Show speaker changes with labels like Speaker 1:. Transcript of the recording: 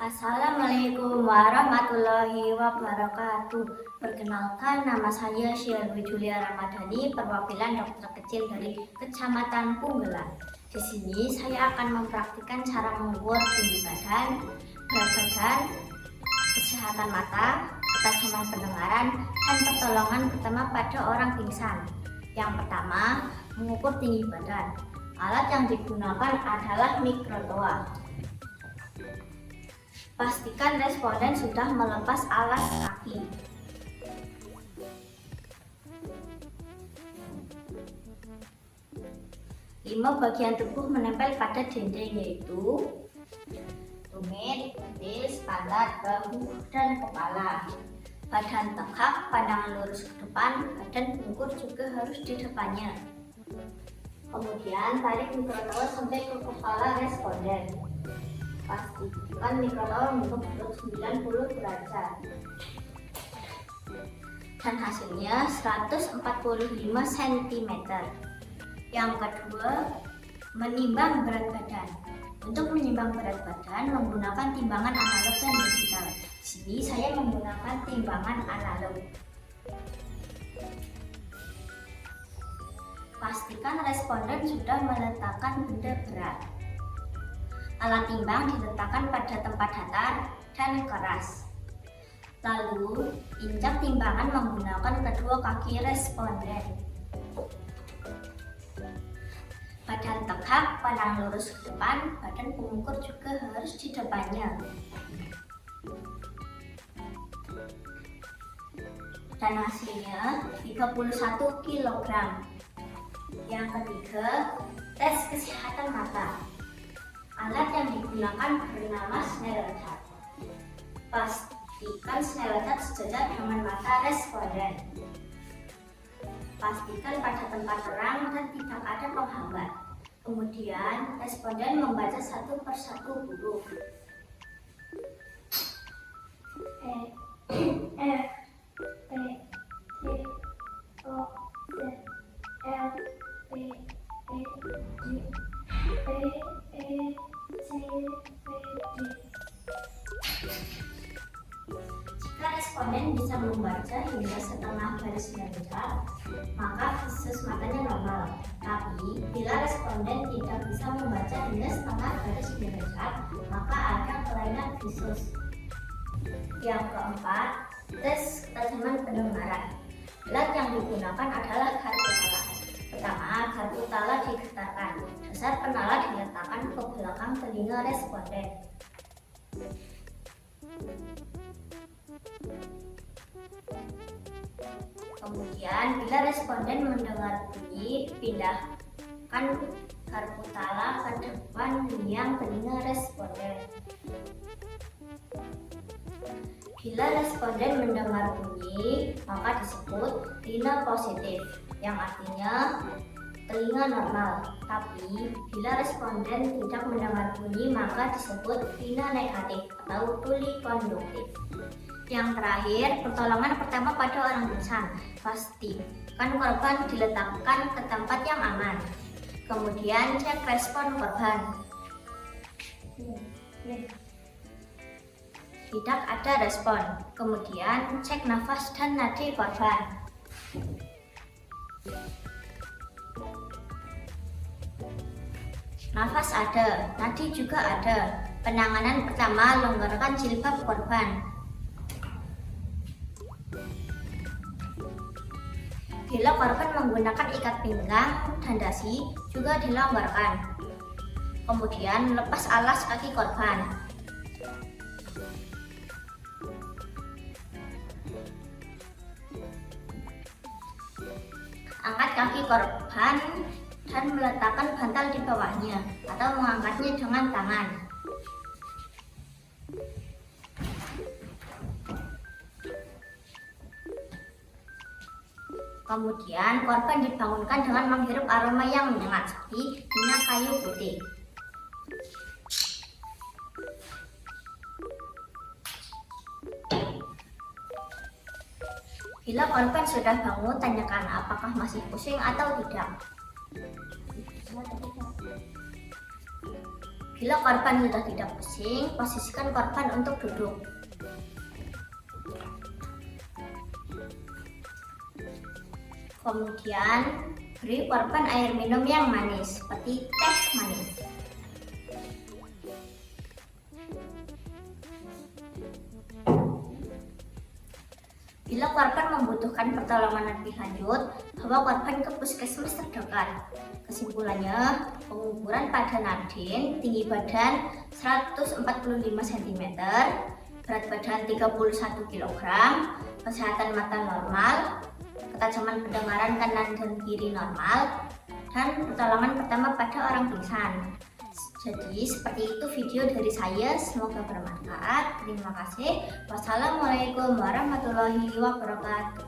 Speaker 1: Assalamualaikum warahmatullahi wabarakatuh. Perkenalkan, nama saya Syarwi Julia Ramadhani, perwakilan dokter kecil dari Kecamatan Punggelan. Di sini saya akan mempraktikkan cara mengukur tinggi badan, berat badan, kesehatan mata, ketajaman pendengaran, dan pertolongan pertama pada orang pingsan. Yang pertama, mengukur tinggi badan. Alat yang digunakan adalah mikrotoa. Pastikan responden sudah melepas alas kaki. Lima bagian tubuh menempel pada dinding, yaitu tumit, betis, pantat, bahu, dan kepala. Badan tegak, pandangan lurus ke depan, badan bungkur juga harus di depannya. Kemudian tarik mikrotoa sampai ke kepala responden. Pastikan mikrotoa membentuk bulat 90 derajat. Dan hasilnya 145 cm. Yang kedua, menimbang berat badan. Untuk menimbang berat badan menggunakan timbangan analog dan digital. Di sini saya menggunakan timbangan analog. Pastikan responden sudah meletakkan benda berat. Alat timbang diletakkan pada tempat datar dan keras. Lalu, injak timbangan menggunakan kedua kaki responden. Badan tegak, pandang lurus ke depan, badan pengukur juga harus di depannya. Dan hasilnya 31 kg. Yang ketiga, tes kesehatan mata. Alat yang digunakan bernama Snellen-Chart. Pastikan Snellen-Chart sejajar dengan mata responden. Pastikan pada tempat terang dan tidak ada penghambat. Kemudian responden membaca satu persatu huruf. E, F, P, Q, O, Z, L, P, E, G, P, E, C, P, D. Jika responden bisa membaca hingga setengah garis merah, maka visus matanya normal. Tapi bila responden tidak bisa membaca hingga setengah garis merah, maka ada kelainan visus. Yang keempat, tes ketajaman pendengaran. Alat yang digunakan adalah kartu tala. Pertama, kartu tala digetarkan. Dasar penala diletakkan ke belakang telinga responden. Kemudian, bila responden mendengar bunyi, pindahkan kartu tala ke depan yang telinga responden. Bila responden mendengar bunyi, maka disebut telinga positif, yang artinya telinga normal. Tapi bila responden tidak mendengar bunyi, maka disebut telinga negatif atau tuli konduktif. Yang terakhir, pertolongan pertama pada orang pingsan. Pastikan korban diletakkan ke tempat yang aman. Kemudian cek respon korban. Tidak ada respon. Kemudian cek nafas dan nadi korban. Nafas ada, nadi juga ada. Penanganan pertama, longgarkan jilbab korban. Bila korban menggunakan ikat pinggang dan dasi, juga dilonggarkan. Kemudian lepas alas kaki korban. Angkat kaki korban dan meletakkan bantal di bawahnya atau mengangkatnya dengan tangan. Kemudian korban dibangunkan dengan menghirup aroma yang menyengat seperti minyak kayu putih. Bila korban sudah bangun, tanyakan apakah masih pusing atau tidak. Bila korban sudah tidak pusing, posisikan korban untuk duduk. Kemudian, beri korban air minum yang manis, seperti teh manis. Bila korban membutuhkan pertolongan lebih lanjut, bawa korban ke puskesmas terdekat. Kesimpulannya, pengukuran pada Nadine tinggi badan 145 cm, berat badan 31 kg, kesehatan mata normal, ketajaman pendengaran kanan dan kiri normal, dan pertolongan pertama pada orang pingsan. Jadi seperti itu video dari saya, semoga bermanfaat. Terima kasih. Wassalamualaikum warahmatullahi wabarakatuh.